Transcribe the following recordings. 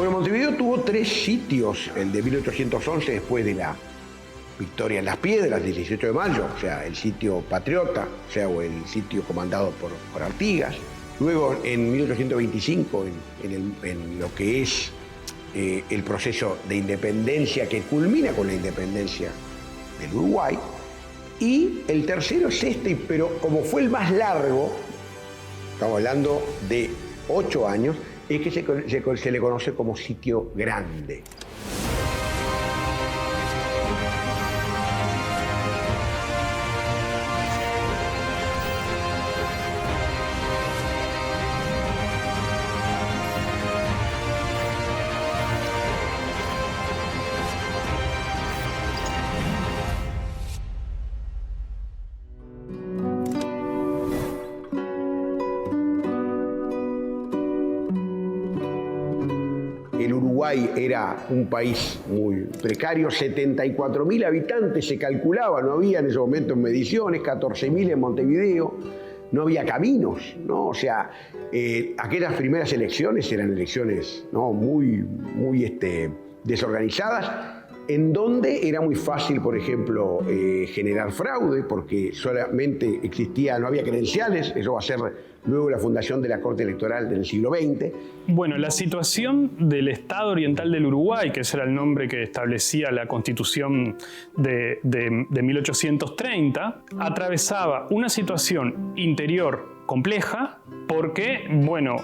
Bueno, Montevideo tuvo 3 sitios, el de 1811 después de la victoria en Las Piedras, del 18 de mayo, o sea, el sitio Patriota, o sea, o el sitio comandado por Artigas. Luego, en 1825, en lo que es el proceso de independencia, que culmina con la independencia del Uruguay. Y el tercero es este, pero como fue el más largo, estamos hablando de 8 años, es que se le conoce como Sitio Grande. El Uruguay era un país muy precario, 74.000 habitantes se calculaba, no había en ese momento mediciones, 14.000 en Montevideo, no había caminos, ¿no? O sea, aquellas primeras elecciones eran elecciones, ¿no?, muy desorganizadas, en donde era muy fácil, por ejemplo, generar fraude, porque solamente no había credenciales. Eso va a ser luego la fundación de la Corte Electoral del siglo XX. Bueno, la situación del Estado Oriental del Uruguay, que ese era el nombre que establecía la Constitución de 1830, atravesaba una situación interior compleja porque, bueno,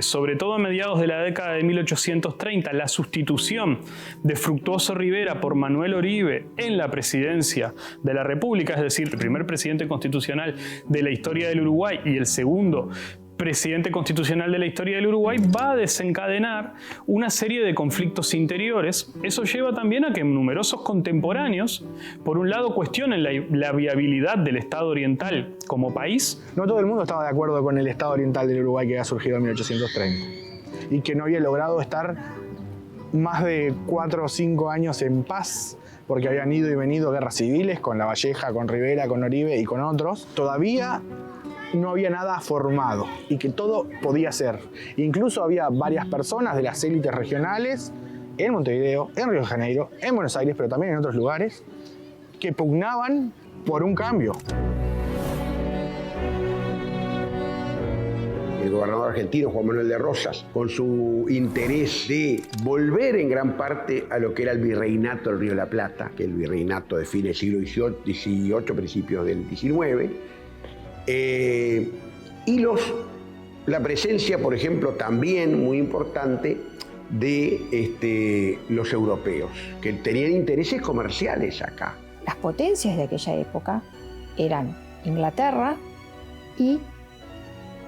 sobre todo a mediados de la década de 1830, la sustitución de Fructuoso Rivera por Manuel Oribe en la presidencia de la República, es decir, el primer presidente constitucional de la historia del Uruguay y el segundo presidente constitucional de la historia del Uruguay, va a desencadenar una serie de conflictos interiores. Eso lleva también a que numerosos contemporáneos, por un lado, cuestionen la viabilidad del Estado Oriental como país. No todo el mundo estaba de acuerdo con el Estado Oriental del Uruguay que había surgido en 1830 y que no había logrado estar más de 4 o 5 años en paz, porque habían ido y venido guerras civiles con Lavalleja, con Rivera, con Oribe y con otros. Todavía no había nada formado y que todo podía ser. Incluso había varias personas de las élites regionales en Montevideo, en Río de Janeiro, en Buenos Aires, pero también en otros lugares, que pugnaban por un cambio. El gobernador argentino, Juan Manuel de Rosas, con su interés de volver en gran parte a lo que era el virreinato del Río de la Plata, que el virreinato de fines del siglo XVIII, principios del XIX, y la presencia, por ejemplo, también muy importante de los europeos, que tenían intereses comerciales acá. Las potencias de aquella época eran Inglaterra y,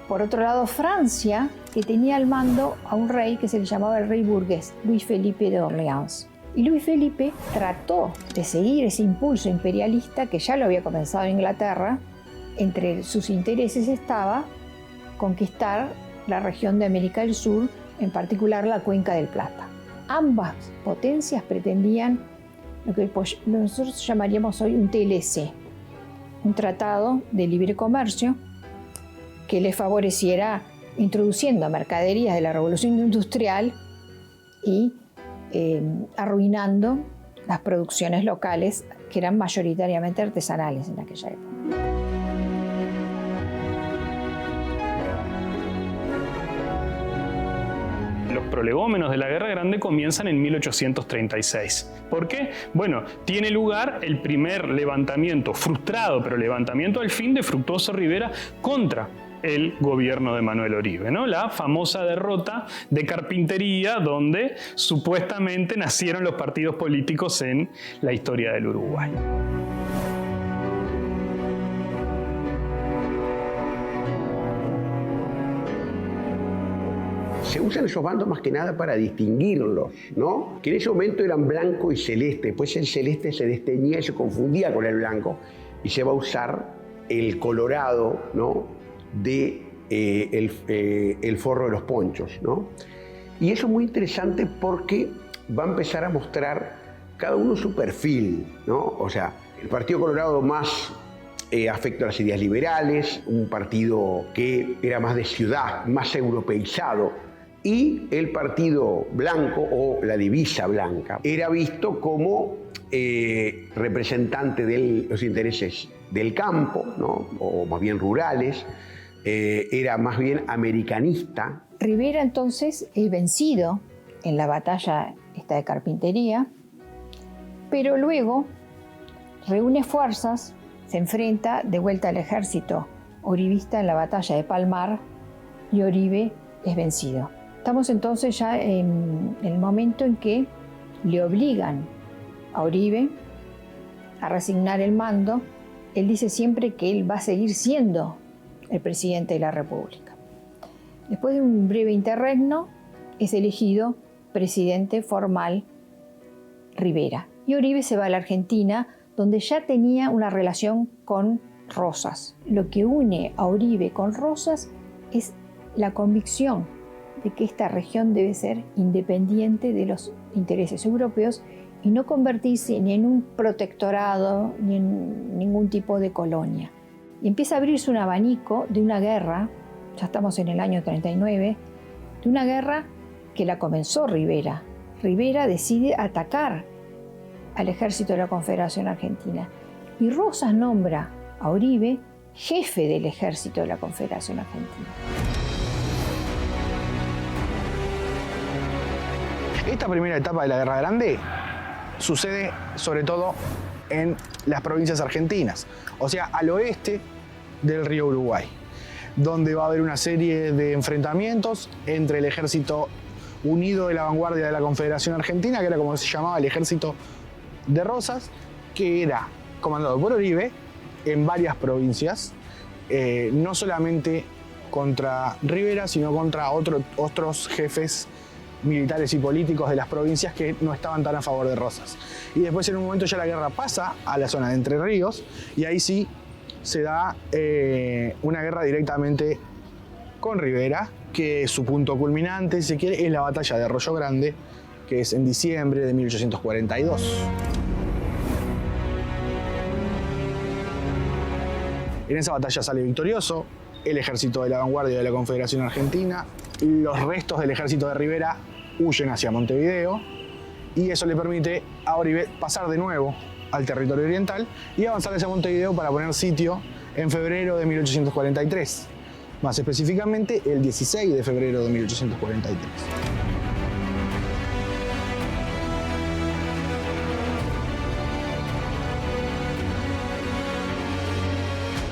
por otro lado, Francia, que tenía al mando a un rey que se le llamaba el rey burgués, Luis Felipe de Orleans. Y Luis Felipe trató de seguir ese impulso imperialista que ya lo había comenzado en Inglaterra. Entre sus intereses estaba conquistar la región de América del Sur, en particular la Cuenca del Plata. Ambas potencias pretendían lo que nosotros llamaríamos hoy un TLC, un tratado de libre comercio que les favoreciera introduciendo mercaderías de la Revolución Industrial y arruinando las producciones locales, que eran mayoritariamente artesanales en aquella época. Los prolegómenos de la Guerra Grande comienzan en 1836. ¿Por qué? Bueno, tiene lugar el primer levantamiento, frustrado, pero levantamiento al fin, de Fructuoso Rivera contra el gobierno de Manuel Oribe, ¿no? La famosa derrota de Carpintería, donde supuestamente nacieron los partidos políticos en la historia del Uruguay. Se usan esos bandos más que nada para distinguirlos, ¿no? Que en ese momento eran blanco y celeste, después el celeste se desteñía y se confundía con el blanco, y se va a usar el colorado, ¿no?, de el forro de los ponchos, ¿no? Y eso es muy interesante porque va a empezar a mostrar cada uno su perfil, ¿no? O sea, el Partido Colorado más afecto a las ideas liberales, un partido que era más de ciudad, más europeizado, y el Partido Blanco o la divisa blanca era visto como representante de los intereses del campo, ¿no? O más bien rurales, era más bien americanista. Rivera entonces es vencido en la batalla esta de Carpintería, pero luego reúne fuerzas, se enfrenta de vuelta al ejército oribista en la batalla de Palmar y Oribe es vencido. Estamos entonces ya en el momento en que le obligan a Oribe a resignar el mando. Él dice siempre que él va a seguir siendo el presidente de la República. Después de un breve interregno, es elegido presidente formal Rivera. Y Oribe se va a la Argentina, donde ya tenía una relación con Rosas. Lo que une a Oribe con Rosas es la convicción de que esta región debe ser independiente de los intereses europeos y no convertirse ni en un protectorado ni en ningún tipo de colonia. Y empieza a abrirse un abanico de una guerra, ya estamos en el año 39, de una guerra que la comenzó Rivera. Rivera decide atacar al ejército de la Confederación Argentina y Rosas nombra a Oribe jefe del ejército de la Confederación Argentina. Esta primera etapa de la Guerra Grande sucede sobre todo en las provincias argentinas, o sea, al oeste del río Uruguay, donde va a haber una serie de enfrentamientos entre el Ejército Unido de la Vanguardia de la Confederación Argentina, que era como se llamaba el Ejército de Rosas, que era comandado por Oribe en varias provincias, no solamente contra Rivera, sino contra otros jefes militares y políticos de las provincias que no estaban tan a favor de Rosas. Y después en un momento ya la guerra pasa a la zona de Entre Ríos y ahí sí se da una guerra directamente con Rivera, que su punto culminante, si se quiere, es la batalla de Arroyo Grande, que es en diciembre de 1842. En esa batalla sale victorioso el ejército de la vanguardia de la Confederación Argentina. Los restos del ejército de Rivera huyen hacia Montevideo y eso le permite a Oribe pasar de nuevo al territorio oriental y avanzar hacia Montevideo para poner sitio en febrero de 1843, más específicamente el 16 de febrero de 1843.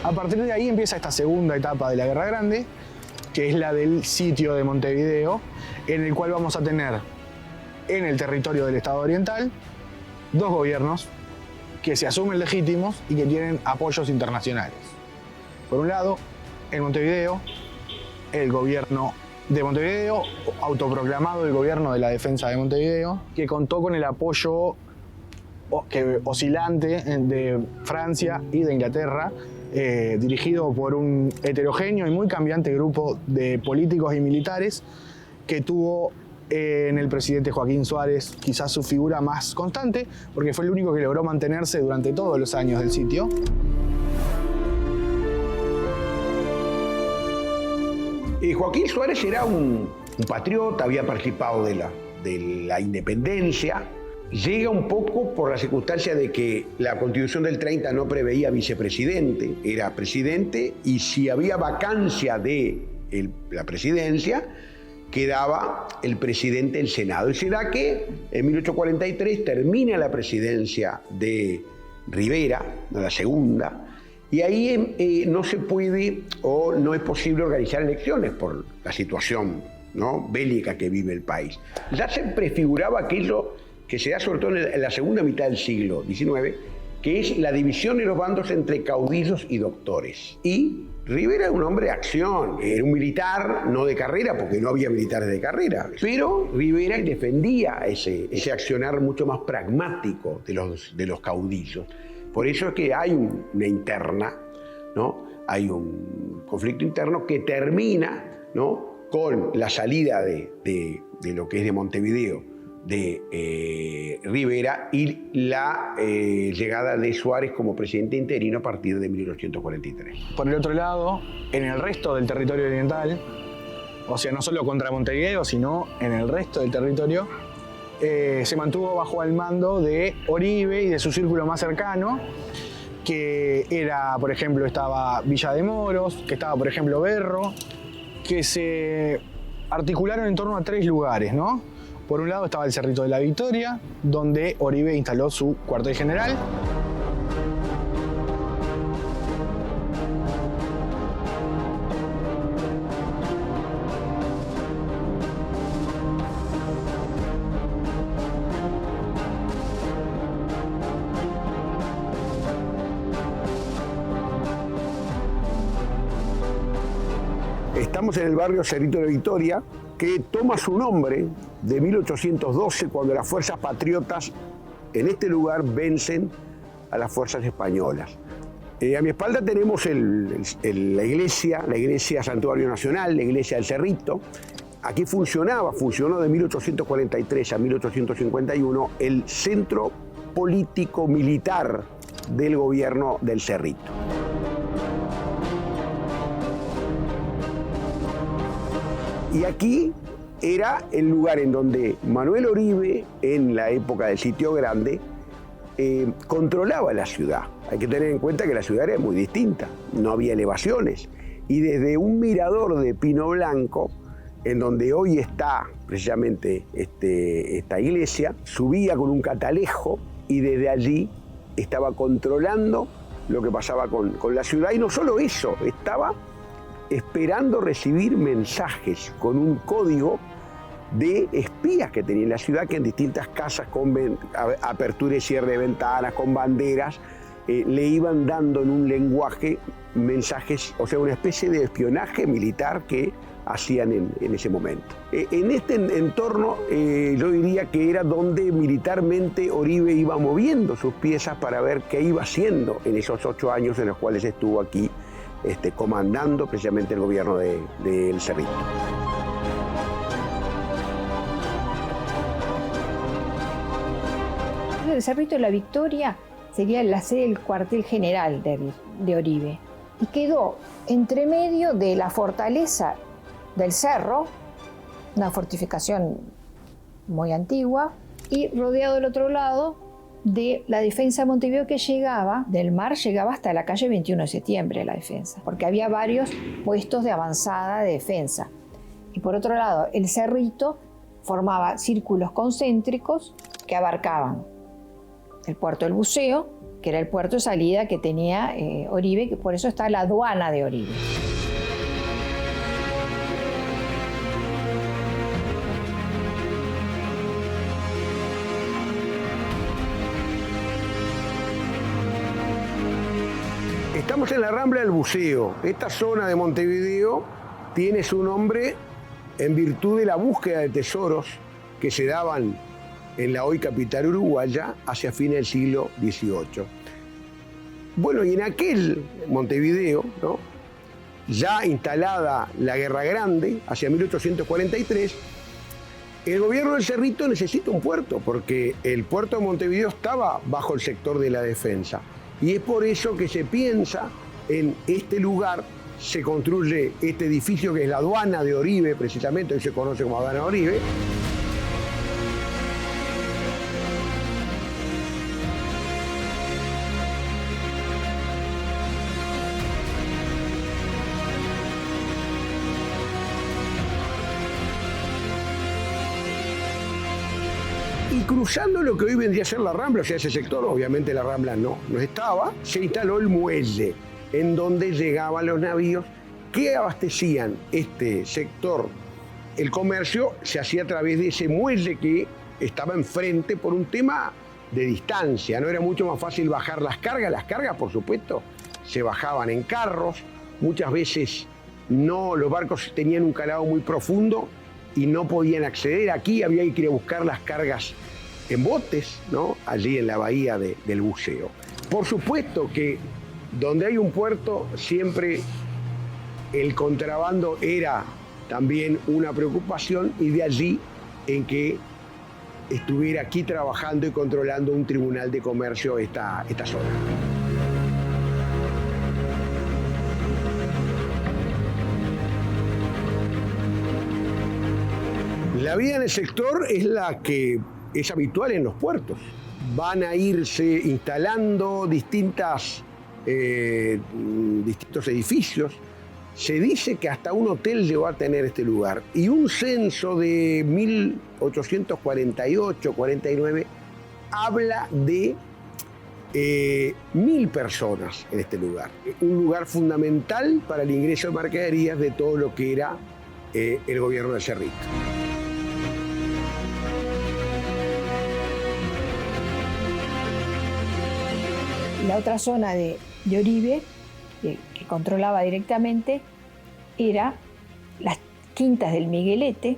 A partir de ahí empieza esta segunda etapa de la Guerra Grande, que es la del sitio de Montevideo, en el cual vamos a tener en el territorio del Estado Oriental dos gobiernos que se asumen legítimos y que tienen apoyos internacionales. Por un lado, en Montevideo, el gobierno de Montevideo, autoproclamado el gobierno de la defensa de Montevideo, que contó con el apoyo oscilante de Francia y de Inglaterra, dirigido por un heterogéneo y muy cambiante grupo de políticos y militares que tuvo en el presidente Joaquín Suárez quizás su figura más constante, porque fue el único que logró mantenerse durante todos los años del sitio. Joaquín Suárez era un patriota, había participado de la independencia. Llega un poco por la circunstancia de que la Constitución del 30 no preveía vicepresidente, era presidente, y si había vacancia de la presidencia, quedaba el presidente del Senado. Y será que en 1843 termina la presidencia de Rivera, la segunda, y ahí no se puede o no es posible organizar elecciones por la situación, ¿no?, bélica que vive el país. Ya se prefiguraba aquello que se da sobre todo en la segunda mitad del siglo XIX, que es la división de los bandos entre caudillos y doctores. Y Rivera era un hombre de acción, era un militar, no de carrera, porque no había militares de carrera, pero Rivera defendía ese accionar mucho más pragmático de los caudillos. Por eso es que hay una interna, ¿no? Hay un conflicto interno que termina, ¿no?, con la salida de lo que es de Montevideo de Rivera y la llegada de Suárez como presidente interino a partir de 1843. Por el otro lado, en el resto del territorio oriental, o sea, no solo contra Montevideo, sino en el resto del territorio, se mantuvo bajo el mando de Oribe y de su círculo más cercano, que era, por ejemplo, estaba Villa de Moros, que estaba, por ejemplo, Berro, que se articularon en torno a 3 lugares, ¿no? Por un lado estaba el Cerrito de la Victoria, donde Oribe instaló su cuartel general. Estamos en el barrio Cerrito de la Victoria, que toma su nombre de 1812, cuando las fuerzas patriotas en este lugar vencen a las fuerzas españolas. A mi espalda tenemos la iglesia Santuario Nacional, la iglesia del Cerrito. Aquí funcionó de 1843 a 1851 el centro político militar del gobierno del Cerrito. Y aquí era el lugar en donde Manuel Oribe, en la época del Sitio Grande, controlaba la ciudad. Hay que tener en cuenta que la ciudad era muy distinta, no había elevaciones. Y desde un mirador de Pino Blanco, en donde hoy está precisamente esta iglesia, subía con un catalejo y desde allí estaba controlando lo que pasaba con la ciudad. Y no solo eso, estaba esperando recibir mensajes con un código de espías que tenía en la ciudad, que en distintas casas con apertura y cierre de ventanas, con banderas, le iban dando en un lenguaje mensajes, o sea, una especie de espionaje militar que hacían en ese momento. En este entorno yo diría que era donde militarmente Oribe iba moviendo sus piezas para ver qué iba haciendo en esos 8 años en los cuales estuvo aquí comandando precisamente el gobierno del Cerrito. El Cerrito de la Victoria sería la sede del cuartel general de Oribe y quedó entre medio de la fortaleza del Cerro, una fortificación muy antigua, y rodeado del otro lado de la defensa de Montevideo, que llegaba del mar, llegaba hasta la calle 21 de septiembre la defensa, porque había varios puestos de avanzada de defensa. Y por otro lado, el Cerrito formaba círculos concéntricos que abarcaban el puerto del Buceo, que era el puerto de salida que tenía Oribe, que por eso está la aduana de Oribe. Estamos en la Rambla del Buceo. Esta zona de Montevideo tiene su nombre en virtud de la búsqueda de tesoros que se daban en la hoy capital uruguaya hacia fines del siglo XVIII. Bueno, y en aquel Montevideo, ¿no?, ya instalada la Guerra Grande, hacia 1843, el gobierno del Cerrito necesita un puerto, porque el puerto de Montevideo estaba bajo el sector de la defensa. Y es por eso que se piensa en este lugar, se construye este edificio que es la aduana de Oribe, precisamente, hoy se conoce como aduana de Oribe. Y cruzando lo que hoy vendría a ser la Rambla, o sea, ese sector, obviamente la Rambla no estaba, se instaló el muelle, en donde llegaban los navíos que abastecían este sector. El comercio se hacía a través de ese muelle que estaba enfrente por un tema de distancia, no era mucho más fácil bajar las cargas, por supuesto, se bajaban en carros, muchas veces los barcos tenían un calado muy profundo y no podían acceder. Aquí había que ir a buscar las cargas en botes, ¿no?, allí en la bahía del Buceo. Por supuesto que donde hay un puerto siempre el contrabando era también una preocupación, y de allí en que estuviera aquí trabajando y controlando un tribunal de comercio esta zona. La vida en el sector es la que es habitual en los puertos. Van a irse instalando distintos edificios. Se dice que hasta un hotel llegó a tener este lugar. Y un censo de 1848-49 habla de 1.000 personas en este lugar. Un lugar fundamental para el ingreso de mercaderías de todo lo que era el gobierno de Cerrito. La otra zona de Oribe, que controlaba directamente, era las quintas del Miguelete,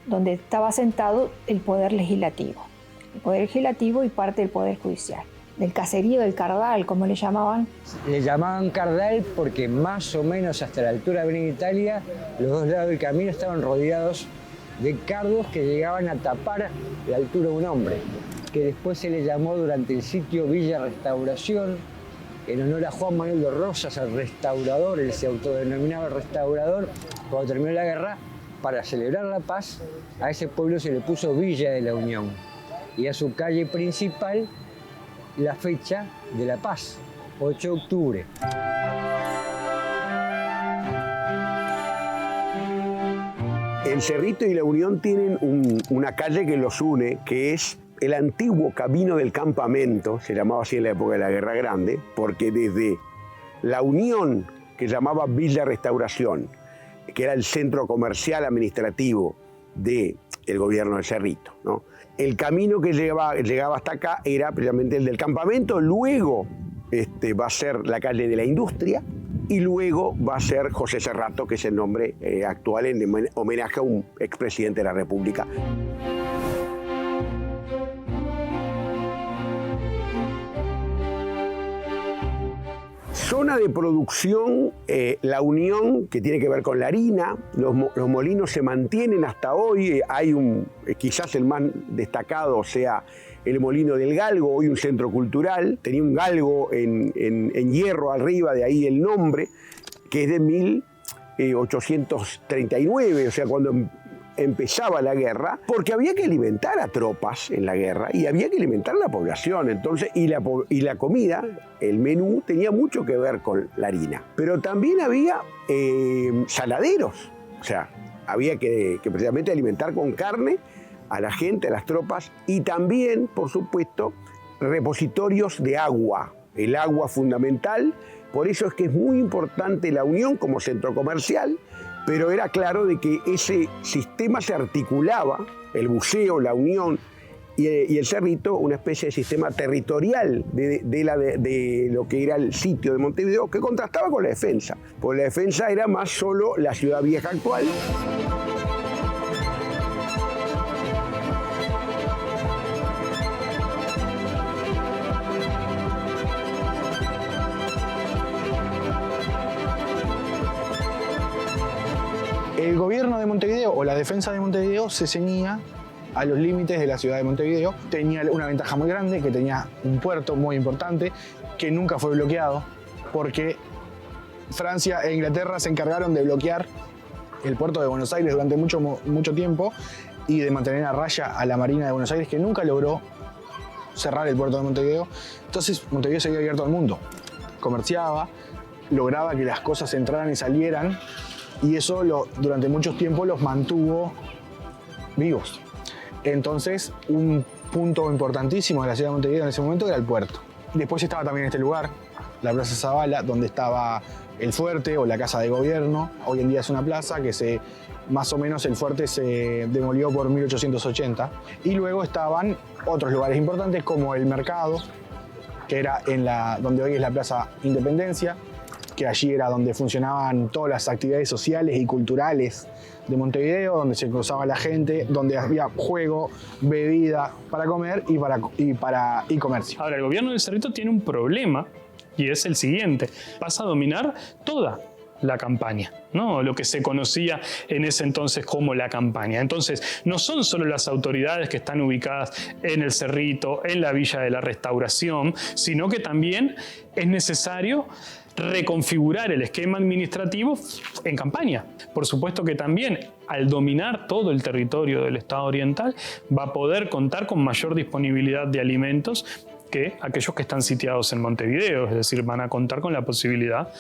donde estaba sentado el poder legislativo. El poder legislativo y parte del poder judicial. Del caserío del Cardal, como le llamaban. Le llamaban Cardal porque más o menos hasta la altura de Avenida Italia, los dos lados del camino estaban rodeados de cardos que llegaban a tapar la altura de un hombre, que después se le llamó durante el sitio Villa Restauración, en honor a Juan Manuel de Rosas, el restaurador. Él se autodenominaba el restaurador. Cuando terminó la guerra, para celebrar la paz, a ese pueblo se le puso Villa de la Unión, y a su calle principal la fecha de la paz, 8 de octubre. El Cerrito y la Unión tienen una calle que los une, que es el antiguo camino del campamento, se llamaba así en la época de la Guerra Grande, porque desde la Unión, que llamaba Villa Restauración, que era el centro comercial administrativo del gobierno de Cerrito, ¿no? El camino que llegaba hasta acá era precisamente el del campamento, luego va a ser la calle de la Industria y luego va a ser José Cerrato, que es el nombre actual en homenaje a un expresidente de la República. Zona de producción, la Unión, que tiene que ver con la harina. Los molinos se mantienen hasta hoy. Hay quizás el más destacado sea el molino del Galgo, hoy un centro cultural. Tenía un galgo en hierro arriba, de ahí el nombre, que es de 1839, o sea, cuando empezaba la guerra, porque había que alimentar a tropas en la guerra y había que alimentar a la población. Entonces, y la comida, el menú, tenía mucho que ver con la harina. Pero también había saladeros, o sea, había que precisamente alimentar con carne a la gente, a las tropas, y también, por supuesto, repositorios de agua. El agua fundamental, por eso es que es muy importante la Unión como centro comercial. Pero era claro de que ese sistema se articulaba, el buceo, la Unión y el Cerrito, una especie de sistema territorial de lo que era el sitio de Montevideo, que contrastaba con la defensa, porque la defensa era más solo la ciudad vieja actual. El gobierno de Montevideo o la defensa de Montevideo se ceñía a los límites de la ciudad de Montevideo. Tenía una ventaja muy grande, que tenía un puerto muy importante que nunca fue bloqueado, porque Francia e Inglaterra se encargaron de bloquear el puerto de Buenos Aires durante mucho tiempo y de mantener a raya a la Marina de Buenos Aires, que nunca logró cerrar el puerto de Montevideo. Entonces Montevideo seguía abierto al mundo, comerciaba, lograba que las cosas entraran y salieran, y eso durante mucho tiempo los mantuvo vivos. Entonces, un punto importantísimo de la ciudad de Montevideo en ese momento era el puerto. Después estaba también este lugar, la Plaza Zavala, donde estaba el fuerte o la casa de gobierno. Hoy en día es una plaza que más o menos el fuerte se demolió por 1880. Y luego estaban otros lugares importantes como el mercado, que era donde hoy es la Plaza Independencia, que allí era donde funcionaban todas las actividades sociales y culturales de Montevideo, donde se cruzaba la gente, donde había juego, bebida para comer y comercio. Ahora, el gobierno del Cerrito tiene un problema, y es el siguiente: pasa a dominar toda la campaña, ¿no? Lo que se conocía en ese entonces como la campaña. Entonces, no son solo las autoridades que están ubicadas en el Cerrito, en la Villa de la Restauración, sino que también es necesario reconfigurar el esquema administrativo en campaña. Por supuesto que también, al dominar todo el territorio del Estado oriental, va a poder contar con mayor disponibilidad de alimentos que aquellos que están sitiados en Montevideo, es decir, van a contar con la posibilidad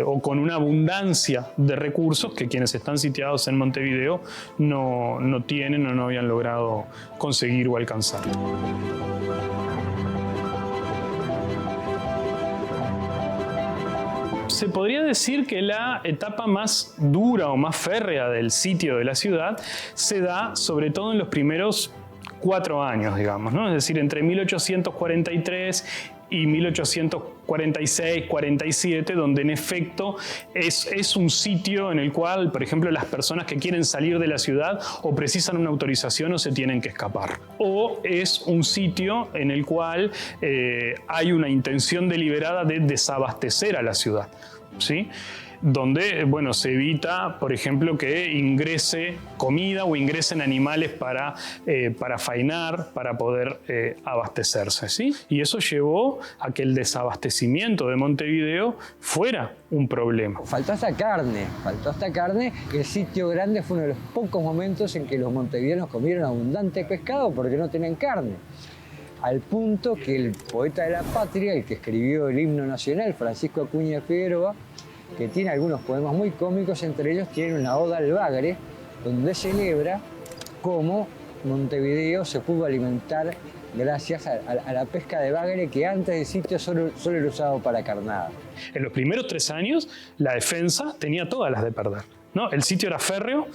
o con una abundancia de recursos que quienes están sitiados en Montevideo no tienen o no habían logrado conseguir o alcanzar. Se podría decir que la etapa más dura o más férrea del sitio de la ciudad se da sobre todo en los primeros 4 años, digamos, ¿no? Es decir, entre 1843 y 1846-47, donde en efecto es un sitio en el cual, por ejemplo, las personas que quieren salir de la ciudad o precisan una autorización o se tienen que escapar. O es un sitio en el cual hay una intención deliberada de desabastecer a la ciudad, ¿sí? Donde, bueno, se evita, por ejemplo, que ingrese comida o ingresen animales para faenar, para poder abastecerse, ¿sí? Y eso llevó a que el desabastecimiento de Montevideo fuera un problema. Faltó hasta carne. El sitio grande fue uno de los pocos momentos en que los montevideanos comieron abundante pescado porque no tenían carne. Al punto que el poeta de la patria, el que escribió el himno nacional, Francisco Acuña Figueroa, que tiene algunos poemas muy cómicos, entre ellos tiene una oda al bagre, donde celebra cómo Montevideo se pudo alimentar gracias a la pesca de bagre, que antes del sitio solo era usado para carnada. En los primeros 3 años, la defensa tenía todas las de perder, ¿no? El sitio era férreo,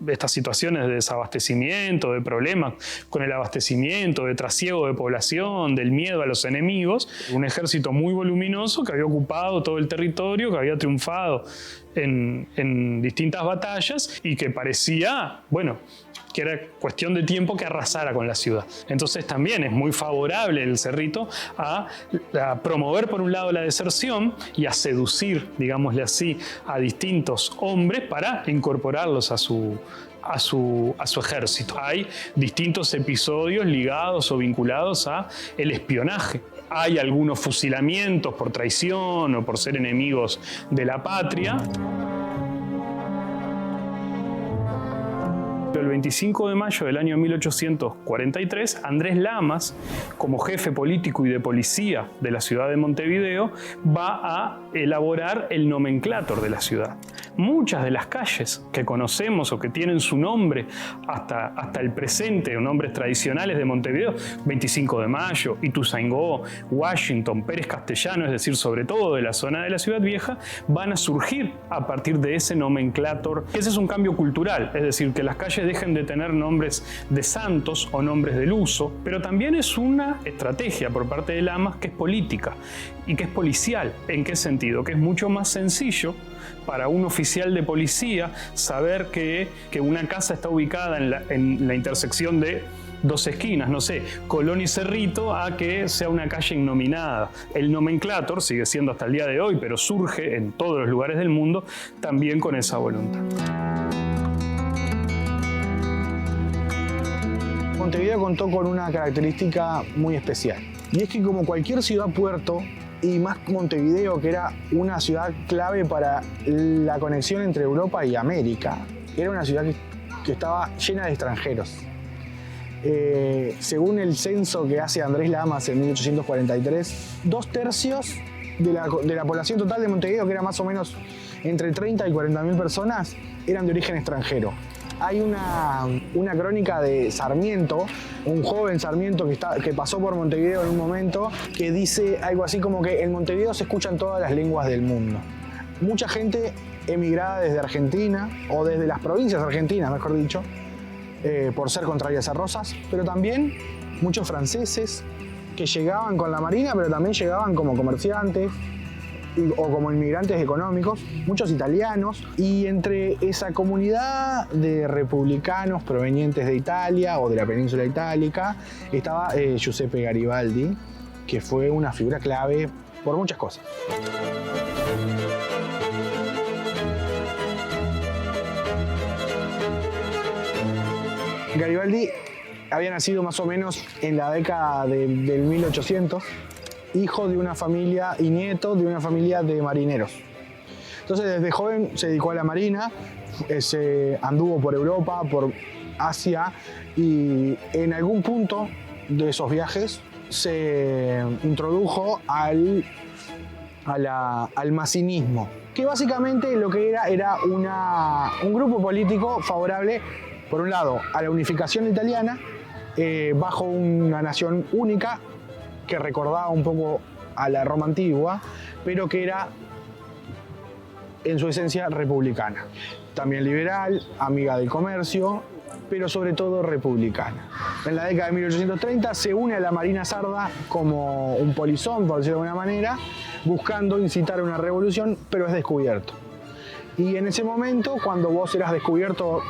estas situaciones de desabastecimiento, de problemas con el abastecimiento, de trasiego de población, del miedo a los enemigos, un ejército muy voluminoso que había ocupado todo el territorio, que había triunfado en distintas batallas y que parecía, bueno, que era cuestión de tiempo que arrasara con la ciudad. Entonces también es muy favorable el Cerrito a promover por un lado la deserción y a seducir, digámosle así, a distintos hombres para incorporarlos a su ejército. Hay distintos episodios ligados o vinculados a el espionaje. Hay algunos fusilamientos por traición o por ser enemigos de la patria. El 25 de mayo del año 1843, Andrés Lamas, como jefe político y de policía de la ciudad de Montevideo, va a elaborar el nomenclátor de la ciudad. Muchas de las calles que conocemos o que tienen su nombre hasta el presente, o nombres tradicionales de Montevideo, 25 de Mayo, Ituzaingó, Washington, Pérez Castellano, es decir, sobre todo de la zona de la Ciudad Vieja, van a surgir a partir de ese nomenclátor. Ese es un cambio cultural, es decir, que las calles dejen de tener nombres de santos o nombres del uso, pero también es una estrategia por parte de Lamas que es política y que es policial. ¿En qué sentido? Que es mucho más sencillo para un oficial de policía saber que una casa está ubicada en la intersección de 2 esquinas, no sé, Colón y Cerrito, a que sea una calle innominada. El nomenclátor sigue siendo hasta el día de hoy, pero surge en todos los lugares del mundo también con esa voluntad. Montevideo contó con una característica muy especial, y es que como cualquier ciudad-puerto, y más Montevideo, que era una ciudad clave para la conexión entre Europa y América, era una ciudad que estaba llena de extranjeros. Según el censo que hace Andrés Lamas en 1843, 2/3 de la población total de Montevideo, que era más o menos entre 30 y 40.000 personas, eran de origen extranjero. Hay una crónica de Sarmiento, un joven Sarmiento que pasó por Montevideo en un momento, que dice algo así como que en Montevideo se escuchan todas las lenguas del mundo. Mucha gente emigrada desde Argentina, o desde las provincias argentinas, mejor dicho, por ser contrarias a Rosas, pero también muchos franceses que llegaban con la marina, pero también llegaban como comerciantes o como inmigrantes económicos, muchos italianos, y entre esa comunidad de republicanos provenientes de Italia o de la península itálica estaba Giuseppe Garibaldi, que fue una figura clave por muchas cosas. Garibaldi había nacido más o menos en la década del 1800 hijo de una familia y nieto de una familia de marineros. Entonces desde joven se dedicó a la marina, se anduvo por Europa, por Asia, y en algún punto de esos viajes se introdujo al macinismo, que básicamente lo que era un grupo político favorable, por un lado, a la unificación italiana, bajo una nación única que recordaba un poco a la Roma antigua, pero que era en su esencia republicana. También liberal, amiga del comercio, pero sobre todo republicana. En la década de 1830 se une a la Marina Sarda como un polizón, por decirlo de alguna manera, buscando incitar a una revolución, pero es descubierto. Y en ese momento, cuando vos eras descubierto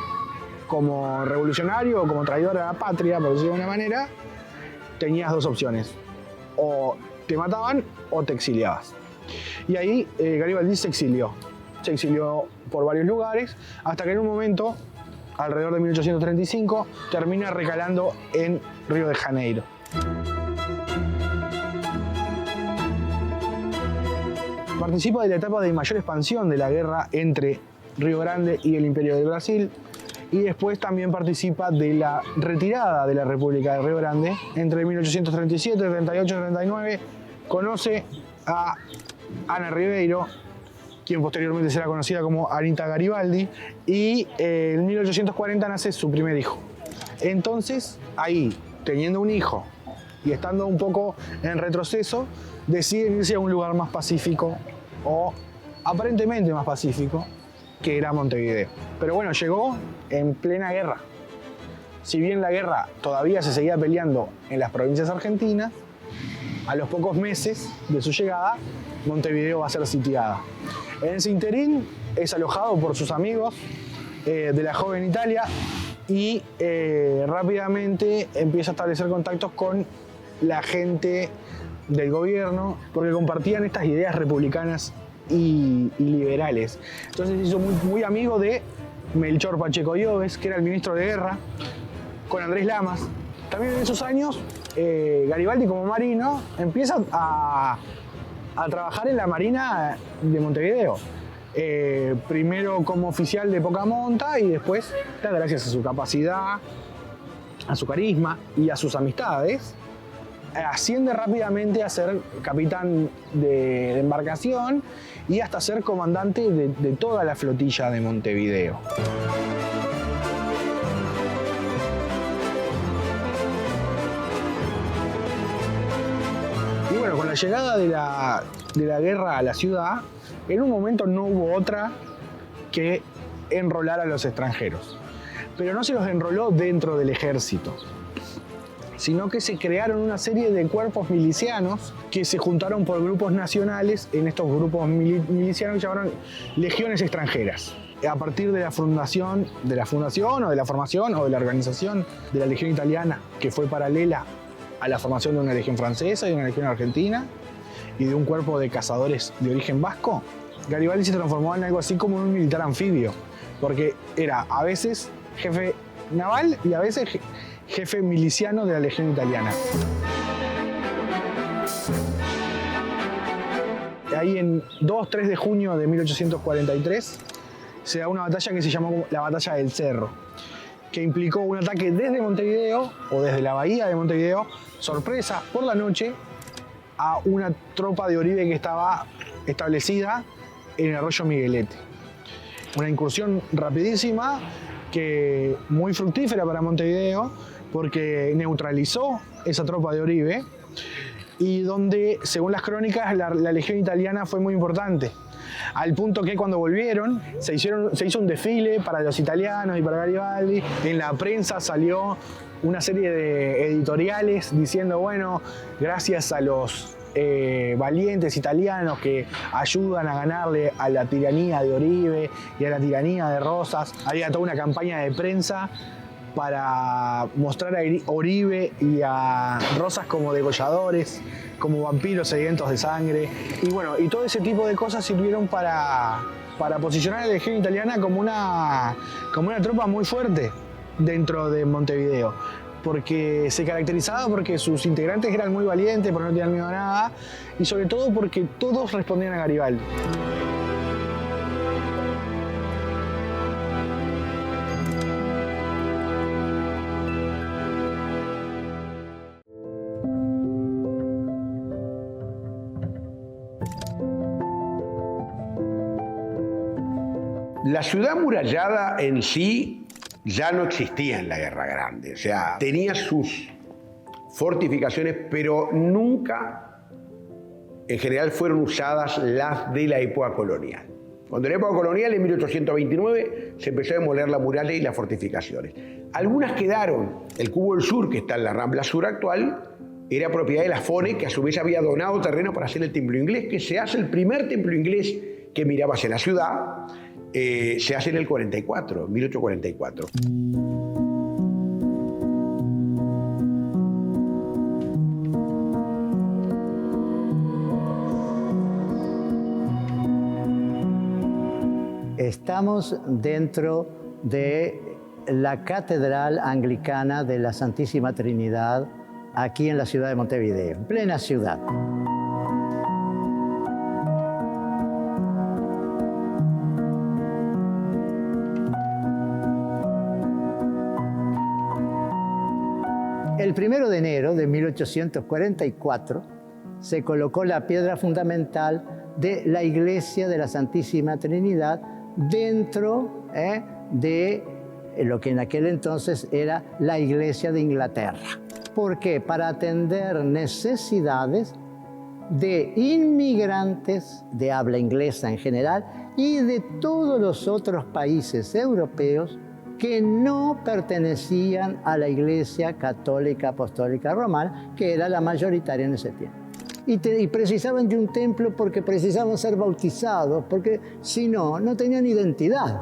como revolucionario o como traidor a la patria, por decirlo de alguna manera, tenías dos opciones: o te mataban o te exiliabas. Y ahí Garibaldi se exilió por varios lugares, hasta que en un momento, alrededor de 1835, termina recalando en Río de Janeiro. Participa de la etapa de mayor expansión de la guerra entre Río Grande y el Imperio del Brasil, y después también participa de la retirada de la República de Río Grande entre 1837, 38 y 39. Conoce a Ana Ribeiro, quien posteriormente será conocida como Anita Garibaldi, y en 1840 nace su primer hijo. Entonces, ahí, teniendo un hijo y estando un poco en retroceso, deciden irse a un lugar más pacífico, o aparentemente más pacífico, que era Montevideo. Pero bueno, llegó en plena guerra. Si bien la guerra todavía se seguía peleando en las provincias argentinas, a los pocos meses de su llegada, Montevideo va a ser sitiada. En ese interín es alojado por sus amigos de la joven Italia y rápidamente empieza a establecer contactos con la gente del gobierno, porque compartían estas ideas republicanas y liberales. Entonces se hizo muy amigo de Melchor Pacheco Lloves, que era el ministro de Guerra, con Andrés Lamas. También en esos años Garibaldi, como marino, empieza a trabajar en la Marina de Montevideo. Primero como oficial de poca monta y después, gracias a su capacidad, a su carisma y a sus amistades, asciende rápidamente a ser capitán de embarcación y hasta ser comandante de toda la flotilla de Montevideo. Y bueno, con la llegada de la guerra a la ciudad, en un momento no hubo otra que enrolar a los extranjeros. Pero no se los enroló dentro del ejército, sino que se crearon una serie de cuerpos milicianos que se juntaron por grupos nacionales. En estos grupos milicianos que llamaron legiones extranjeras. A partir de la formación o de la formación o de la organización de la Legión Italiana, que fue paralela a la formación de una legión francesa y una legión argentina y de un cuerpo de cazadores de origen vasco, Garibaldi se transformó en algo así como un militar anfibio, porque era a veces jefe naval y a veces jefe miliciano de la Legión Italiana. Ahí en 2-3 de junio de 1843 se da una batalla que se llamó la Batalla del Cerro, que implicó un ataque desde Montevideo o desde la bahía de Montevideo, sorpresa, por la noche, a una tropa de Oribe que estaba establecida en el arroyo Miguelete. Una incursión rapidísima, que muy fructífera para Montevideo, porque neutralizó esa tropa de Oribe y donde, según las crónicas, la Legión Italiana fue muy importante, al punto que cuando volvieron se hizo un desfile para los italianos y para Garibaldi. En la prensa salió una serie de editoriales diciendo, bueno, gracias a los valientes italianos que ayudan a ganarle a la tiranía de Oribe y a la tiranía de Rosas. Había toda una campaña de prensa para mostrar a Oribe y a Rosas como degolladores, como vampiros sedientos de sangre. Y bueno, y todo ese tipo de cosas sirvieron para posicionar a la Legión Italiana como una tropa muy fuerte dentro de Montevideo. porque se caracterizaba porque sus integrantes eran muy valientes, porque no tenían miedo a nada, y sobre todo porque todos respondían a Garibaldi. La ciudad amurallada en sí ya no existía en la Guerra Grande, o sea, tenía sus fortificaciones, pero nunca, en general, fueron usadas las de la época colonial. Cuando en la época colonial, en 1829, se empezó a demoler la muralla y las fortificaciones. Algunas quedaron. El Cubo del Sur, que está en la Rambla Sur actual, era propiedad de la FONE, que a su vez había donado terreno para hacer el templo inglés, que se hace el primer templo inglés que miraba hacia la ciudad. Se hace en el 44, 1844. Estamos dentro de la Catedral Anglicana de la Santísima Trinidad, aquí en la ciudad de Montevideo, en plena ciudad. El 1 de enero de 1844 se colocó la piedra fundamental de la Iglesia de la Santísima Trinidad dentro de lo que en aquel entonces era la Iglesia de Inglaterra. ¿Por qué? Para atender necesidades de inmigrantes de habla inglesa en general y de todos los otros países europeos que no pertenecían a la Iglesia Católica Apostólica Romana, que era la mayoritaria en ese tiempo. Y precisaban de un templo porque precisaban ser bautizados, porque si no, no tenían identidad.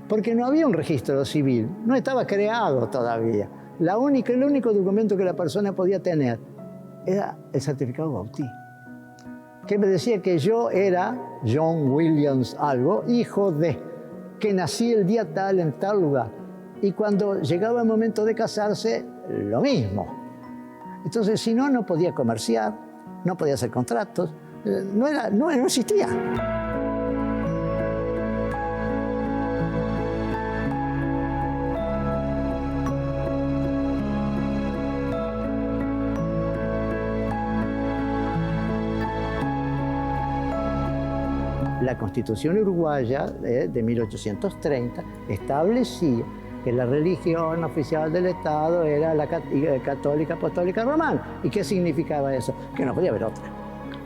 Porque no había un registro civil, no estaba creado todavía. El único documento que la persona podía tener era el certificado de bautismo, que me decía que yo era John Williams algo, hijo de, que nací el día tal en tal lugar. Y cuando llegaba el momento de casarse, lo mismo. Entonces, si no, no podía comerciar, no podía hacer contratos, no existía. La Constitución uruguaya de 1830 establecía que la religión oficial del Estado era la católica apostólica romana. ¿Y qué significaba eso? Que no podía haber otra.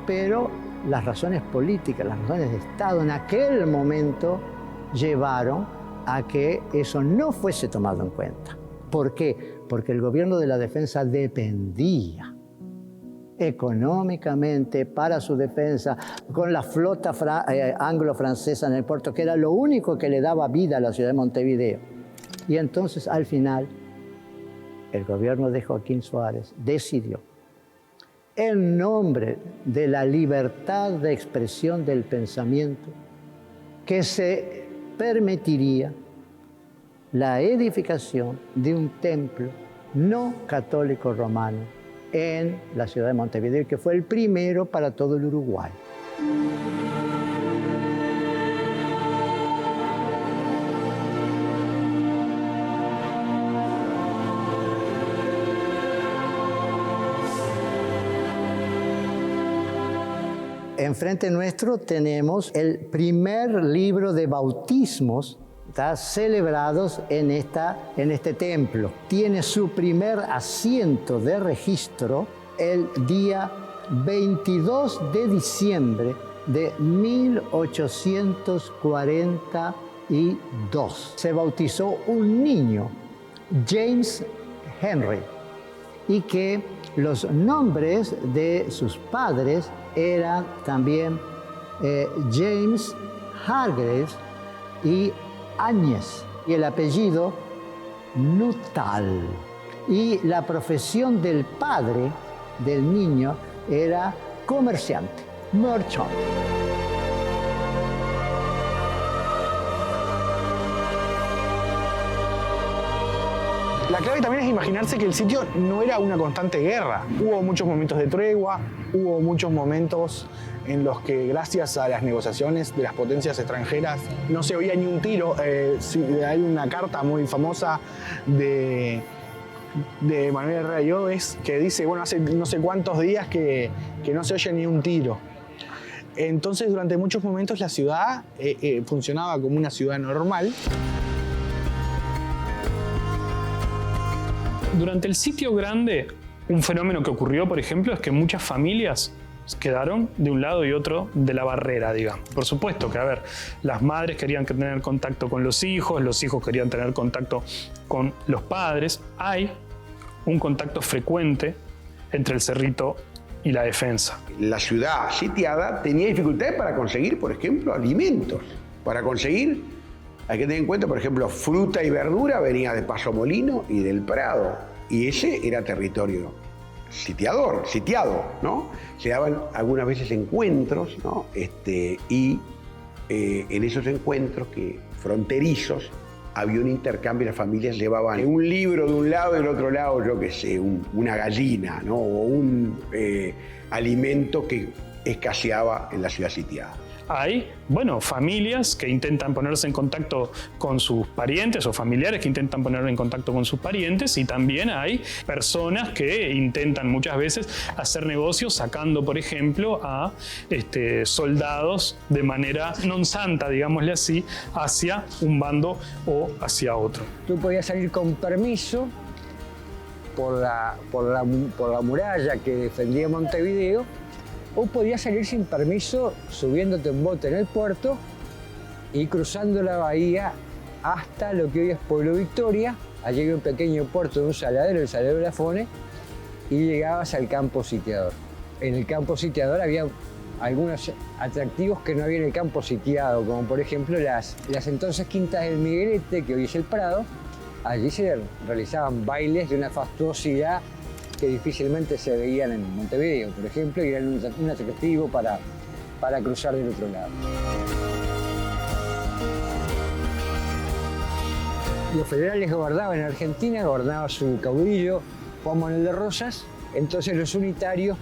Pero las razones políticas, las razones de Estado en aquel momento llevaron a que eso no fuese tomado en cuenta. ¿Por qué? Porque el gobierno de la defensa dependía económicamente para su defensa, con la flota anglo-francesa en el puerto, que era lo único que le daba vida a la ciudad de Montevideo. Y entonces, al final, el gobierno de Joaquín Suárez decidió, en nombre de la libertad de expresión del pensamiento, que se permitiría la edificación de un templo no católico romano en la ciudad de Montevideo, que fue el primero para todo el Uruguay. Enfrente nuestro tenemos el primer libro de bautismos celebrados en este templo. Tiene su primer asiento de registro el día 22 de diciembre de 1842. Se bautizó un niño, James Henry, y que los nombres de sus padres eran también James Hargreaves y Áñez, y el apellido Nuttall. Y la profesión del padre del niño era comerciante, merchant. La clave también es imaginarse que el sitio no era una constante guerra. Hubo muchos momentos de tregua, hubo muchos momentos en los que gracias a las negociaciones de las potencias extranjeras no se oía ni un tiro. Hay una carta muy famosa de Manuel Herrera Lloves que dice, bueno, hace no sé cuántos días que no se oye ni un tiro. Entonces, durante muchos momentos la ciudad funcionaba como una ciudad normal. Durante el sitio grande, un fenómeno que ocurrió, por ejemplo, es que muchas familias quedaron de un lado y otro de la barrera, digamos. Por supuesto que, a ver, las madres querían tener contacto con los hijos querían tener contacto con los padres. Hay un contacto frecuente entre el Cerrito y la defensa. La ciudad sitiada tenía dificultades para conseguir, por ejemplo, alimentos. Para conseguir, hay que tener en cuenta, por ejemplo, fruta y verdura venía de Paso Molino y del Prado. Y ese era territorio sitiado, ¿no? Se daban algunas veces encuentros, ¿no? En esos encuentros fronterizos había un intercambio, las familias llevaban un libro de un lado y del otro lado, yo qué sé, una gallina, ¿no? O un alimento que escaseaba en la ciudad sitiada. Hay, bueno, familias que intentan ponerse en contacto con sus parientes o familiares que intentan ponerse en contacto con sus parientes, y también hay personas que intentan muchas veces hacer negocios sacando, por ejemplo, a soldados de manera non santa, digámosle así, hacia un bando o hacia otro. Tú podías salir con permiso por la muralla que defendía Montevideo, o podías salir sin permiso subiéndote un bote en el puerto y cruzando la bahía hasta lo que hoy es Pueblo Victoria. Allí hay un pequeño puerto de un saladero, el saladero de Lafone, y llegabas al campo sitiador. En el campo sitiador había algunos atractivos que no había en el campo sitiado, como por ejemplo las entonces quintas del Miguelete, que hoy es el Prado. Allí se realizaban bailes de una fastuosidad que difícilmente se veían en Montevideo, por ejemplo, y eran un atractivo para cruzar del otro lado. Los federales gobernaban en Argentina, gobernaba su caudillo, Juan Manuel de Rosas. Entonces los unitarios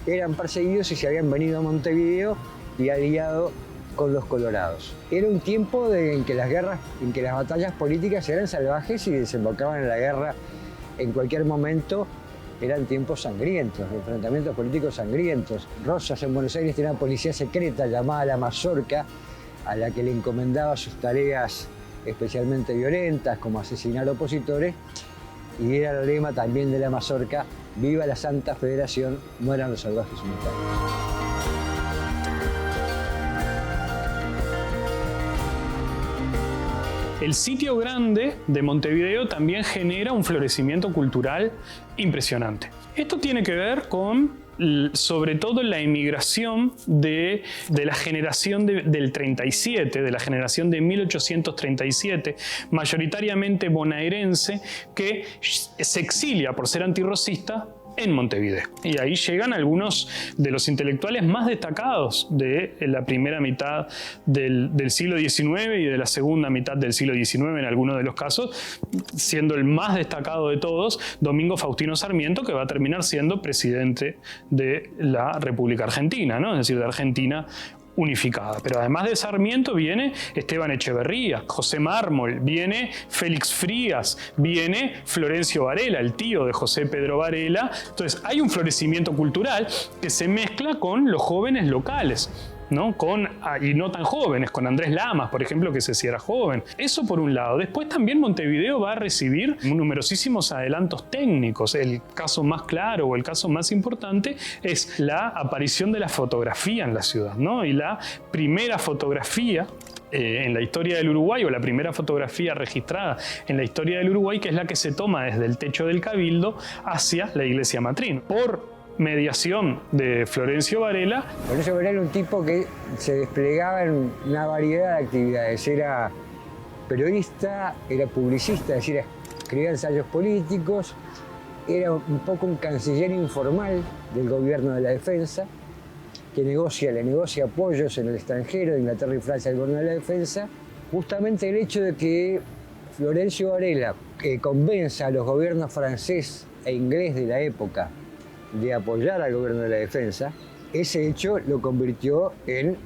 eran perseguidos y se habían venido a Montevideo y aliado con los colorados. Era un tiempo en que las batallas políticas eran salvajes y desembocaban en la guerra en cualquier momento. Eran tiempos sangrientos, enfrentamientos políticos sangrientos. Rosas en Buenos Aires tenía una policía secreta llamada la Mazorca, a la que le encomendaba sus tareas especialmente violentas, como asesinar opositores, y era el lema también de la Mazorca: viva la Santa Federación, mueran los salvajes unitarios. El sitio grande de Montevideo también genera un florecimiento cultural impresionante. Esto tiene que ver con, sobre todo, la inmigración de la generación del 37, de la generación de 1837, mayoritariamente bonaerense, que se exilia por ser antirrocista en Montevideo. Y ahí llegan algunos de los intelectuales más destacados de la primera mitad del siglo XIX y de la segunda mitad del siglo XIX en algunos de los casos, siendo el más destacado de todos Domingo Faustino Sarmiento, que va a terminar siendo presidente de la República Argentina, ¿no? Es decir, de Argentina unificada. Pero además de Sarmiento viene Esteban Echeverría, José Mármol, viene Félix Frías, viene Florencio Varela, el tío de José Pedro Varela. Entonces hay un florecimiento cultural que se mezcla con los jóvenes locales, ¿no? Y no tan jóvenes, con Andrés Lamas, por ejemplo, que se era joven. Eso por un lado. Después también Montevideo va a recibir numerosísimos adelantos técnicos. El caso más claro o el caso más importante es la aparición de la fotografía en la ciudad, ¿no? Y la primera fotografía en la historia del Uruguay, o la primera fotografía registrada en la historia del Uruguay, que es la que se toma desde el techo del Cabildo hacia la iglesia matriz, por mediación de Florencio Varela. Florencio Varela era un tipo que se desplegaba en una variedad de actividades. Era periodista, era publicista, es decir, escribía ensayos políticos, era un poco un canciller informal del gobierno de la defensa, que le negocia apoyos en el extranjero, de Inglaterra y Francia, al gobierno de la defensa. Justamente el hecho de que Florencio Varela convenza a los gobiernos francés e inglés de la época de apoyar al gobierno de la defensa, ese hecho lo convirtió en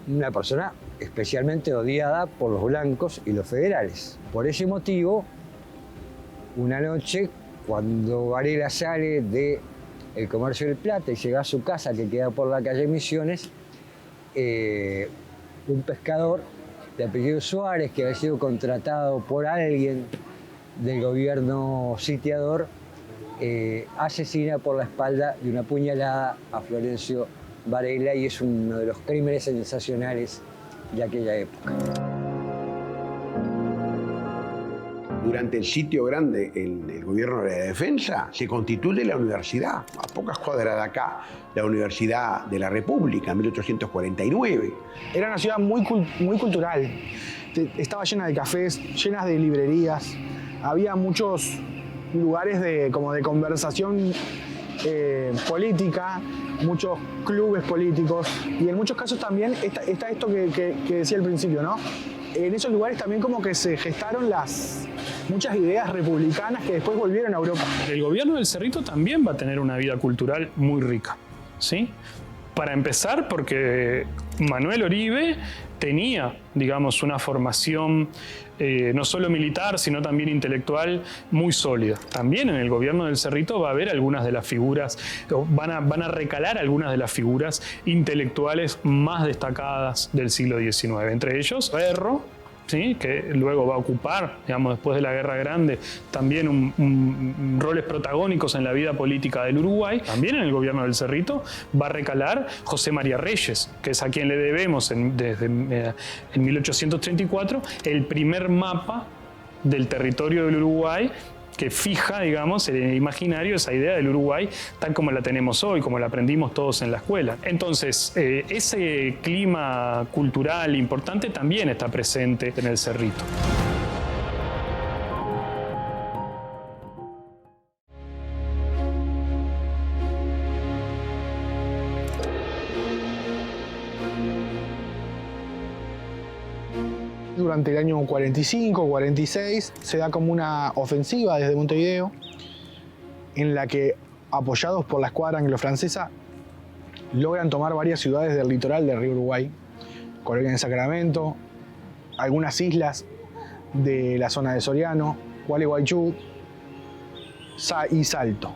una persona especialmente odiada por los blancos y los federales. Por ese motivo, una noche, cuando Varela sale del Comercio del Plata y llega a su casa, que queda por la calle Misiones, un pescador de apellido Suárez, que había sido contratado por alguien del gobierno sitiador, asesina por la espalda de una puñalada a Florencio Varela, y es uno de los crímenes sensacionales de aquella época. Durante el sitio grande, el gobierno de la defensa, se constituye la universidad, a pocas cuadras de acá, la Universidad de la República, en 1849. Era una ciudad muy cultural. Estaba llena de cafés, llenas de librerías. Había muchos lugares de conversación política, muchos clubes políticos, y en muchos casos también está esto que decía al principio, ¿no? En esos lugares también como que se gestaron muchas ideas republicanas que después volvieron a Europa. El gobierno del Cerrito también va a tener una vida cultural muy rica, ¿sí? Para empezar, porque Manuel Oribe tenía, digamos, una formación no solo militar, sino también intelectual muy sólida. También en el gobierno del Cerrito va a haber algunas de las figuras, van a recalar algunas de las figuras intelectuales más destacadas del siglo XIX. Entre ellos, Berro, ¿sí? Que luego va a ocupar, digamos, después de la Guerra Grande, también roles protagónicos en la vida política del Uruguay. También en el gobierno del Cerrito va a recalar José María Reyes, que es a quien le debemos desde 1834 el primer mapa del territorio del Uruguay, que fija, digamos, en el imaginario esa idea del Uruguay tal como la tenemos hoy, como la aprendimos todos en la escuela. Entonces, ese clima cultural importante también está presente en el Cerrito. Durante el año 45, 46, se da como una ofensiva desde Montevideo, en la que, apoyados por la escuadra anglo-francesa, logran tomar varias ciudades del litoral del río Uruguay, Colonia de Sacramento, algunas islas de la zona de Soriano, Gualeguaychú y Salto.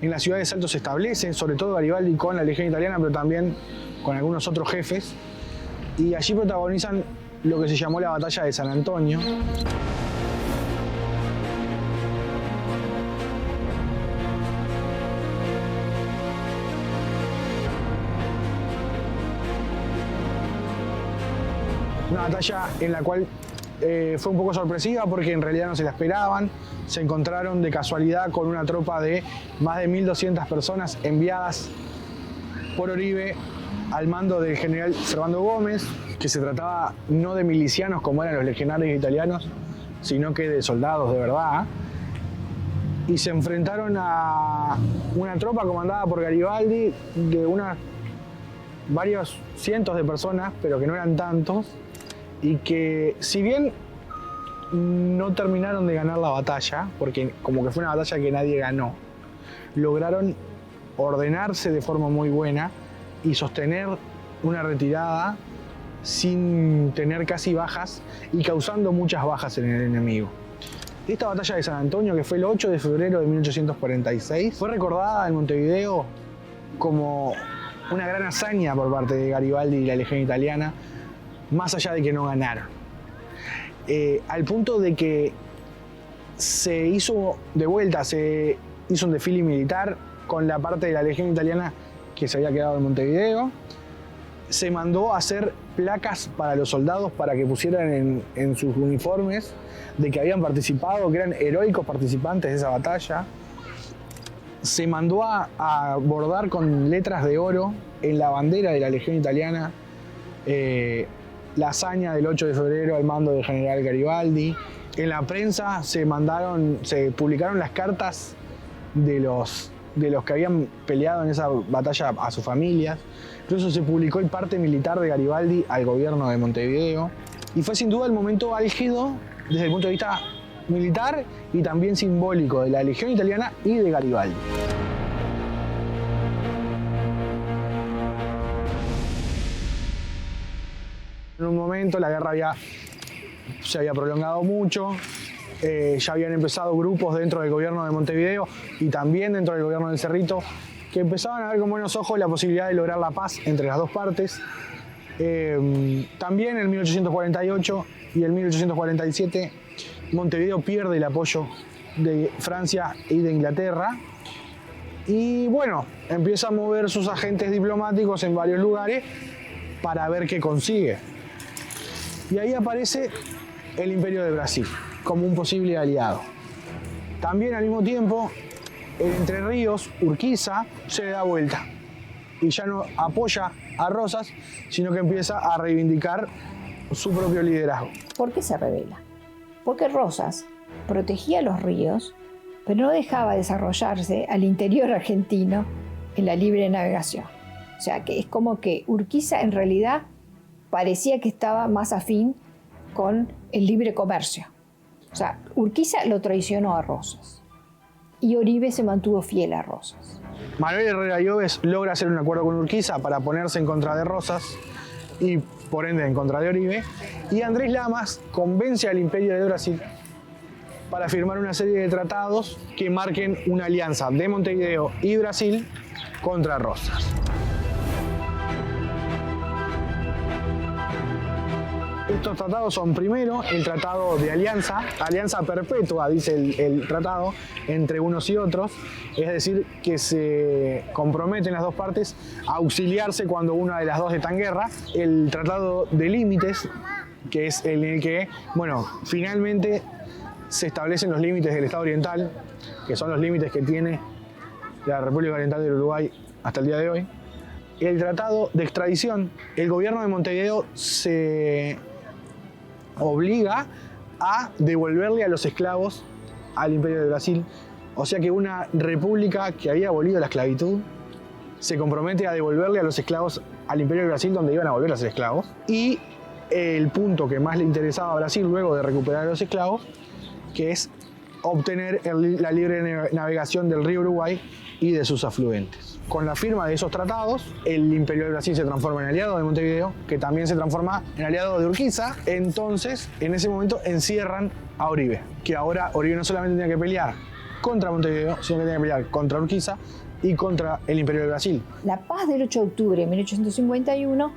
En la ciudad de Salto se establecen, sobre todo Garibaldi con la Legión Italiana, pero también con algunos otros jefes, y allí protagonizan lo que se llamó la Batalla de San Antonio. Una batalla en la cual fue un poco sorpresiva porque en realidad no se la esperaban. Se encontraron de casualidad con una tropa de más de 1.200 personas enviadas por Oribe al mando del general Servando Gómez, que se trataba no de milicianos como eran los legionarios italianos, sino que de soldados de verdad, y se enfrentaron a una tropa comandada por Garibaldi de varios cientos de personas, pero que no eran tantos, y que si bien no terminaron de ganar la batalla, porque como que fue una batalla que nadie ganó, lograron ordenarse de forma muy buena y sostener una retirada sin tener casi bajas y causando muchas bajas en el enemigo. Esta batalla de San Antonio, que fue el 8 de febrero de 1846, fue recordada en Montevideo como una gran hazaña por parte de Garibaldi y la Legión Italiana, más allá de que no ganaron. Al punto de que se hizo de vuelta, se hizo un desfile militar con la parte de la Legión Italiana que se había quedado en Montevideo. Se mandó a hacer placas para los soldados para que pusieran en sus uniformes de que habían participado, que eran heroicos participantes de esa batalla. Se mandó a bordar con letras de oro en la bandera de la Legión Italiana la hazaña del 8 de febrero al mando del general Garibaldi. En la prensa se publicaron las cartas de los que habían peleado en esa batalla a sus familias. Incluso se publicó el parte militar de Garibaldi al gobierno de Montevideo. Y fue sin duda el momento álgido desde el punto de vista militar y también simbólico de la Legión Italiana y de Garibaldi. En un momento la guerra se había prolongado mucho, ya habían empezado grupos dentro del gobierno de Montevideo y también dentro del gobierno del Cerrito que empezaban a ver con buenos ojos la posibilidad de lograr la paz entre las dos partes. También en 1848 y en 1847 Montevideo pierde el apoyo de Francia y de Inglaterra y bueno, empieza a mover sus agentes diplomáticos en varios lugares para ver qué consigue. Y ahí aparece el Imperio de Brasil como un posible aliado. También al mismo tiempo, el Entre Ríos, Urquiza, se da vuelta y ya no apoya a Rosas, sino que empieza a reivindicar su propio liderazgo. ¿Por qué se rebela? Porque Rosas protegía los ríos, pero no dejaba desarrollarse al interior argentino en la libre navegación. O sea, que es como que Urquiza en realidad parecía que estaba más afín con el libre comercio. O sea, Urquiza lo traicionó a Rosas y Oribe se mantuvo fiel a Rosas. Manuel Herrera Lloves logra hacer un acuerdo con Urquiza para ponerse en contra de Rosas y por ende en contra de Oribe, y Andrés Lamas convence al Imperio de Brasil para firmar una serie de tratados que marquen una alianza de Montevideo y Brasil contra Rosas. Estos tratados son primero el tratado de alianza perpetua, dice el tratado, entre unos y otros, es decir, que se comprometen las dos partes a auxiliarse cuando una de las dos está en guerra. El tratado de límites, que es en el que, bueno, finalmente se establecen los límites del Estado Oriental, que son los límites que tiene la República Oriental del Uruguay hasta el día de hoy. El tratado de extradición, el gobierno de Montevideo se obliga a devolverle a los esclavos al Imperio de Brasil. O sea que una república que había abolido la esclavitud se compromete a devolverle a los esclavos al Imperio de Brasil, donde iban a volver a ser esclavos. Y el punto que más le interesaba a Brasil luego de recuperar a los esclavos, que es obtener la libre navegación del río Uruguay y de sus afluentes. Con la firma de esos tratados, el Imperio de Brasil se transforma en aliado de Montevideo, que también se transforma en aliado de Urquiza. Entonces, en ese momento, encierran a Oribe, que ahora Oribe no solamente tenía que pelear contra Montevideo, sino que tenía que pelear contra Urquiza y contra el Imperio de Brasil. La paz del 8 de octubre de 1851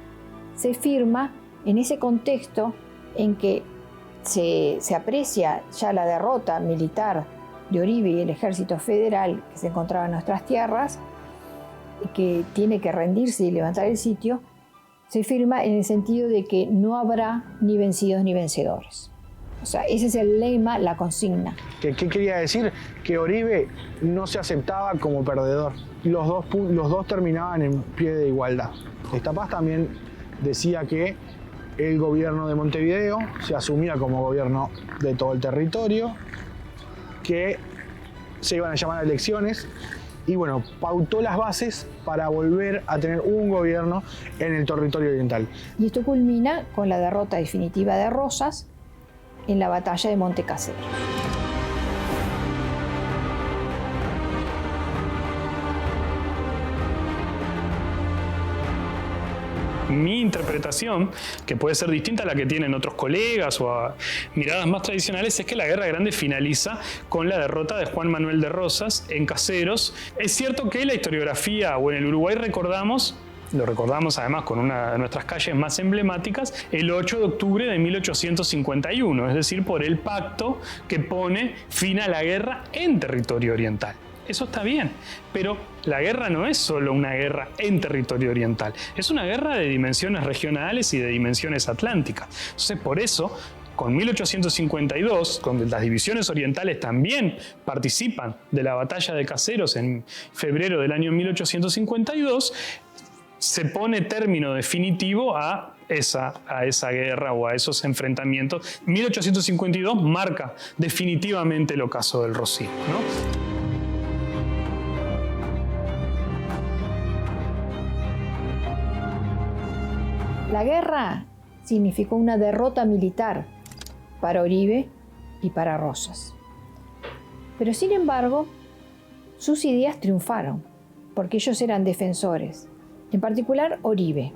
se firma en ese contexto en que se aprecia ya la derrota militar de Oribe y el ejército federal que se encontraba en nuestras tierras, que tiene que rendirse y levantar el sitio. Se firma en el sentido de que no habrá ni vencidos ni vencedores. O sea, ese es el lema, la consigna. ¿Qué quería decir? Que Oribe no se aceptaba como perdedor. Los dos terminaban en pie de igualdad. Esta paz también decía que el gobierno de Montevideo se asumía como gobierno de todo el territorio, que se iban a llamar a elecciones y bueno, pautó las bases para volver a tener un gobierno en el territorio oriental. Y esto culmina con la derrota definitiva de Rosas en la batalla de Monte Caseros. Mi interpretación, que puede ser distinta a la que tienen otros colegas o a miradas más tradicionales, es que la Guerra Grande finaliza con la derrota de Juan Manuel de Rosas en Caseros. Es cierto que la historiografía o en el Uruguay lo recordamos además con una de nuestras calles más emblemáticas, el 8 de octubre de 1851, es decir, por el pacto que pone fin a la guerra en territorio oriental. Eso está bien, pero la guerra no es solo una guerra en territorio oriental, es una guerra de dimensiones regionales y de dimensiones atlánticas. Entonces, por eso, con 1852, donde las divisiones orientales también participan de la batalla de Caseros en febrero del año 1852, se pone término definitivo a esa guerra o a esos enfrentamientos. 1852 marca definitivamente el ocaso del Rocío, ¿no? La guerra significó una derrota militar para Oribe y para Rosas. Pero sin embargo, sus ideas triunfaron, porque ellos eran defensores, en particular Oribe,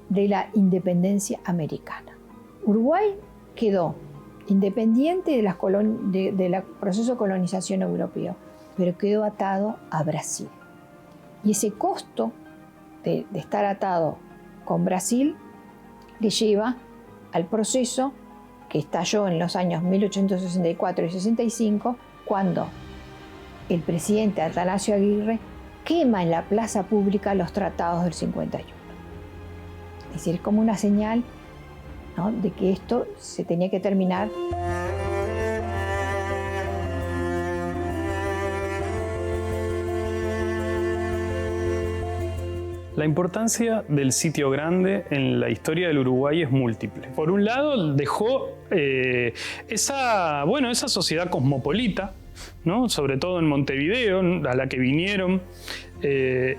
de la independencia americana. Uruguay quedó independiente del proceso de colonización europeo, pero quedó atado a Brasil. Y ese costo de estar atado con Brasil le lleva al proceso que estalló en los años 1864 y 65, cuando el presidente Atanasio Aguirre quema en la plaza pública los tratados del 51. Es decir, es como una señal, ¿no?, de que esto se tenía que terminar. La importancia del Sitio Grande en la historia del Uruguay es múltiple. Por un lado, dejó esa sociedad cosmopolita, ¿no?, sobre todo en Montevideo, a la que vinieron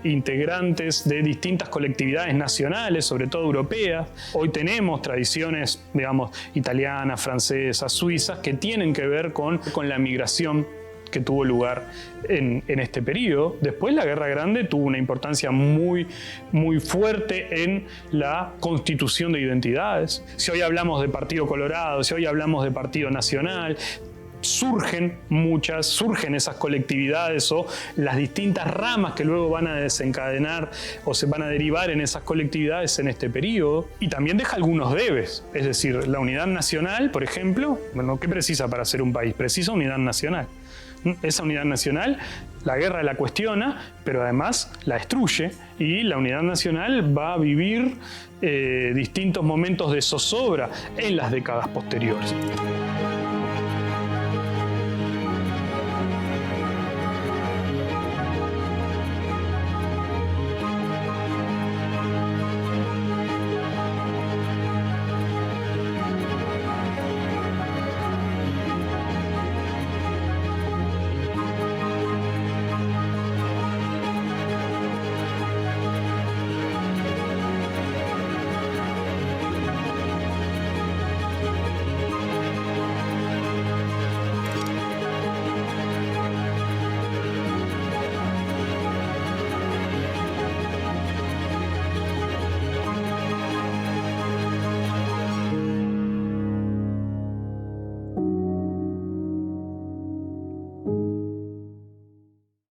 integrantes de distintas colectividades nacionales, sobre todo europeas. Hoy tenemos tradiciones, digamos, italianas, francesas, suizas, que tienen que ver con la migración que tuvo lugar en este periodo. Después la Guerra Grande tuvo una importancia muy fuerte en la constitución de identidades. Si hoy hablamos de Partido Colorado, si hoy hablamos de Partido Nacional, surgen esas colectividades o las distintas ramas que luego van a desencadenar o se van a derivar en esas colectividades en este periodo. Y también deja algunos debes, es decir, la unidad nacional, por ejemplo, bueno, ¿qué precisa para ser un país? Precisa unidad nacional. Esa unidad nacional, la guerra la cuestiona, pero además la destruye, y la unidad nacional va a vivir distintos momentos de zozobra en las décadas posteriores.